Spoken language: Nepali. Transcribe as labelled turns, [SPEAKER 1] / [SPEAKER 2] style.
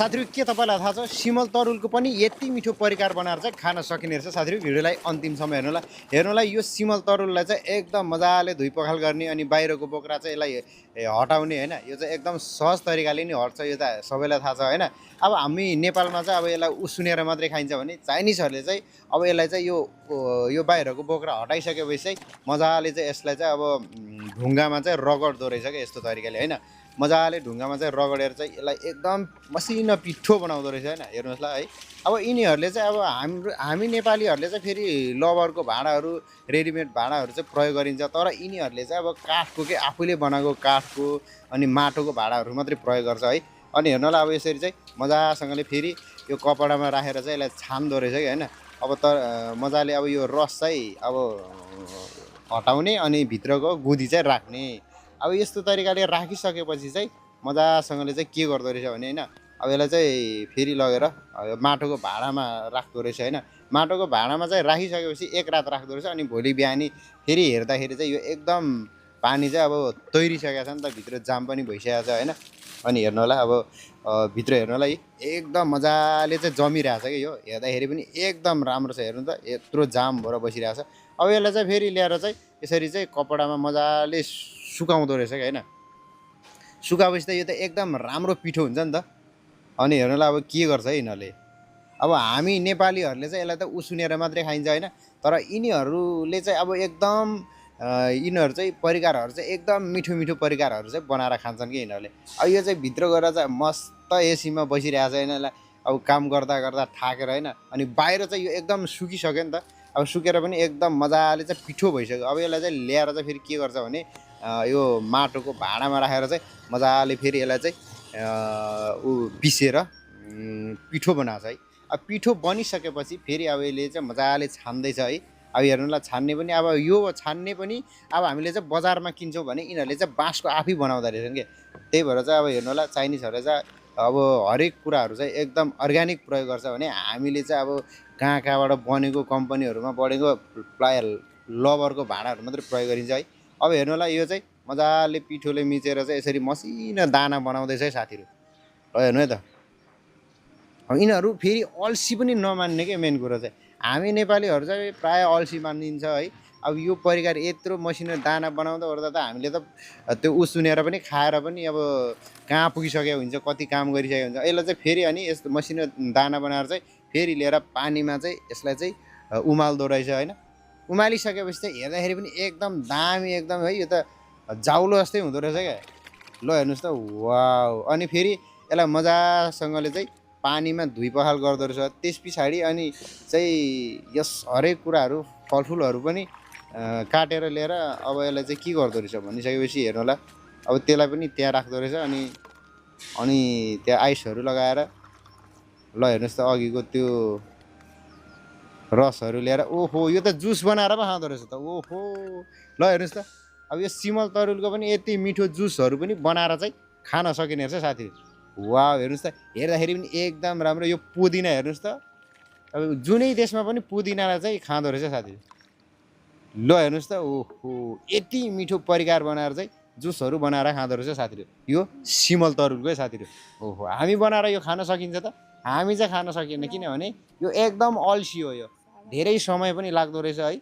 [SPEAKER 1] साथीहरु के तपाईलाई थाहा छ सिमल तरुलको पनि यति मिठो परिकार बनाएर चाहिँ खान सकिने रहेछ। साथीहरु भिडियोलाई अन्तिमसम्म हेर्नुलाई यो सिमल तरुललाई चाहिँ एकदम मजाले धुइ पखाल गर्ने अनि बाहिरको बोक्रा चाहिँ यसलाई हटाउने हैन। यो चाहिँ एकदम सहज तरिकाले नि हट्छ, यो त सबैलाई थाहा छ हैन। अब हामी नेपालमा चाहिँ अब यसलाई उसिनेर मात्रै खाइन्छ भने चाइनिजहरुले चाहिँ अब यसलाई चाहिँ यो बाहिरको बोक्रा हटाइसकेपछि चाहिँ मजाले चाहिँ यसलाई चाहिँ अब ढुङ्गामा चाहिँ रगड्दो रहेछ के यस्तो तरिकाले हैन। मजाले ढुङ्गामा चाहिँ रगडेर चाहिँ यसलाई एकदम मसिनो पिठो बनाउँदो रहेछ हैन। हेर्नुस् ल है। अब यिनीहरूले चाहिँ अब हामी नेपालीहरूले चाहिँ फेरि लबरको भाँडाहरू रेडिमेड भाँडाहरू चाहिँ प्रयोग गरिन्छ, तर यिनीहरूले चाहिँ अब काठको के आफूले बनाएको काठको अनि माटोको भाँडाहरू मात्रै प्रयोग गर्छ है। अनि हेर्नुलाई अब यसरी चाहिँ मजासँगले फेरि यो कपडामा राखेर चाहिँ यसलाई छान्दो रहेछ कि हैन। अब त मजाले अब यो रस चाहिँ अब हटाउने अनि भित्रको गुदी चाहिँ राख्ने। अब यस्तो तरिकाले राखिसकेपछि चाहिँ मजासँगले चाहिँ के गर्दो रहेछ भने हैन, अब यसलाई चाहिँ फेरि लगेर माटोको भाँडामा राख्दो रहेछ हैन। माटोको भाँडामा चाहिँ राखिसकेपछि एक रात राख्दो रहेछ अनि भोलि बिहानी फेरि हेर्दाखेरि चाहिँ यो एकदम पानी चाहिँ अब तैरिसकेको छ नि त, भित्र जाम पनि भइसकेको छ हैन। अनि हेर्नु होला अब भित्र हेर्नु होला एकदम मजाले चाहिँ जमिरहेछ कि यो हेर्दाखेरि पनि एकदम राम्रो छ। हेर्नु त यत्रो जाम भएर बसिरहेछ। अब यसलाई चाहिँ फेरि ल्याएर चाहिँ यसरी चाहिँ कपडामा मजाले सुकाउँदो रहेछ कि हैन। सुकाएपछि त यो त एकदम राम्रो पिठो हुन्छ नि त। अनि हेर्नुलाई अब के गर्छ है यिनीहरूले, अब हामी नेपालीहरूले चाहिँ यसलाई त उसिनेर मात्रै खाइन्छ हैन, तर यिनीहरूले चाहिँ अब एकदम यिनीहरू चाहिँ परिकारहरू चाहिँ एकदम मिठो मिठो परिकारहरू चाहिँ बनाएर खान्छन् कि यिनीहरूले। अब यो चाहिँ भित्र गएर चाहिँ मस्त एसीमा बसिरहेछ यिनीहरूलाई अब काम गर्दा गर्दा थाकेर हैन। अनि बाहिर चाहिँ यो एकदम सुकिसक्यो नि त। अब सुकेर पनि एकदम मजाले चाहिँ पिठो भइसक्यो। अब यसलाई चाहिँ ल्याएर चाहिँ फेरि के गर्छ भने यो माटोको भाँडामा राखेर चाहिँ मजाले फेरि यसलाई चाहिँ पिसेर पिठो बनाउँछ है। अब पिठो बनिसकेपछि फेरि अब यसले चाहिँ मजाले छान्दैछ है। अब हेर्नुलाई छान्ने पनि अब यो छान्ने पनि अब हामीले चाहिँ बजारमा किन्छौँ भने यिनीहरूले चाहिँ बाँसको आफै बनाउँदो रहेछन् कि। त्यही भएर चाहिँ अब हेर्नुलाई चाइनिजहरूले चाहिँ अब हरेक कुराहरू चाहिँ एकदम अर्ग्यानिक प्रयोग गर्छ भने हामीले चाहिँ अब कहाँ कहाँबाट बनेको कम्पनीहरूमा बनेको लबरको भाँडाहरू मात्रै प्रयोग गरिन्छ है। अब हेर्नुलाई यो चाहिँ मजाले पिठोले मिचेर चाहिँ यसरी मसिनो दाना बनाउँदैछ है साथीहरू। हेर्नु है त। अब यिनीहरू फेरि अल्छी पनि नमान्ने के मेन कुरो चाहिँ हामी नेपालीहरू चाहिँ प्रायः अल्छी मानिदिन्छ है। अब यो परिकार यत्रो मसिनो दाना बनाउँदा ओर्दा त हामीले त त्यो उसिनेर पनि खाएर पनि अब कहाँ पुगिसकेको हुन्छ, कति काम गरिसकेको हुन्छ। यसलाई चाहिँ फेरि अनि यस्तो मसिनो दाना बनाएर चाहिँ फेरि लिएर पानीमा चाहिँ यसलाई चाहिँ उमाल्दो रहेछ हैन। उमालिसकेपछि चाहिँ हेर्दाखेरि पनि एकदम दामी एकदम है, यो त जाउलो जस्तै हुँदो रहेछ क्या। ल हेर्नुहोस् त वाउ। अनि फेरि यसलाई मजासँगले चाहिँ पानीमा धुइ पखाल गर्दो रहेछ। त्यस पछाडि अनि चाहिँ यस हरेक कुराहरू फलफुलहरू पनि काटेर लिएर अब यसलाई चाहिँ के गर्दो रहेछ भनिसकेपछि हेर्नु होला अब त्यसलाई पनि त्यहाँ राख्दो रहेछ। अनि त्यहाँ आइसहरू लगाएर ल हेर्नुहोस् त अघिको त्यो रसहरू ल्याएर ओहो यो त जुस बनाएर पो खाँदो रहेछ त। ओहो ल हेर्नुहोस् त अब यो सिमल तरुलको पनि यति मिठो जुसहरू पनि बनाएर चाहिँ खान सकिने रहेछ साथी। वाह हेर्नुहोस् त हेर्दाखेरि पनि एकदम राम्रो। यो पुदिना हेर्नुहोस् त अब जुनै देशमा पनि पुदिनालाई चाहिँ खाँदो रहेछ साथी। ल हेर्नुहोस् त ओहो यति मिठो परिकार बनाएर चाहिँ जुसहरू बनाएर खाँदो रहेछ साथीहरू यो सिमल तरुलकै साथीहरू। ओहो हामी बनाएर यो खान सकिन्छ त? हामी चाहिँ खान सकिन्न, किनभने यो एकदम अल्छी हो। यो धेरै समय पनि लाग्दो रहेछ है।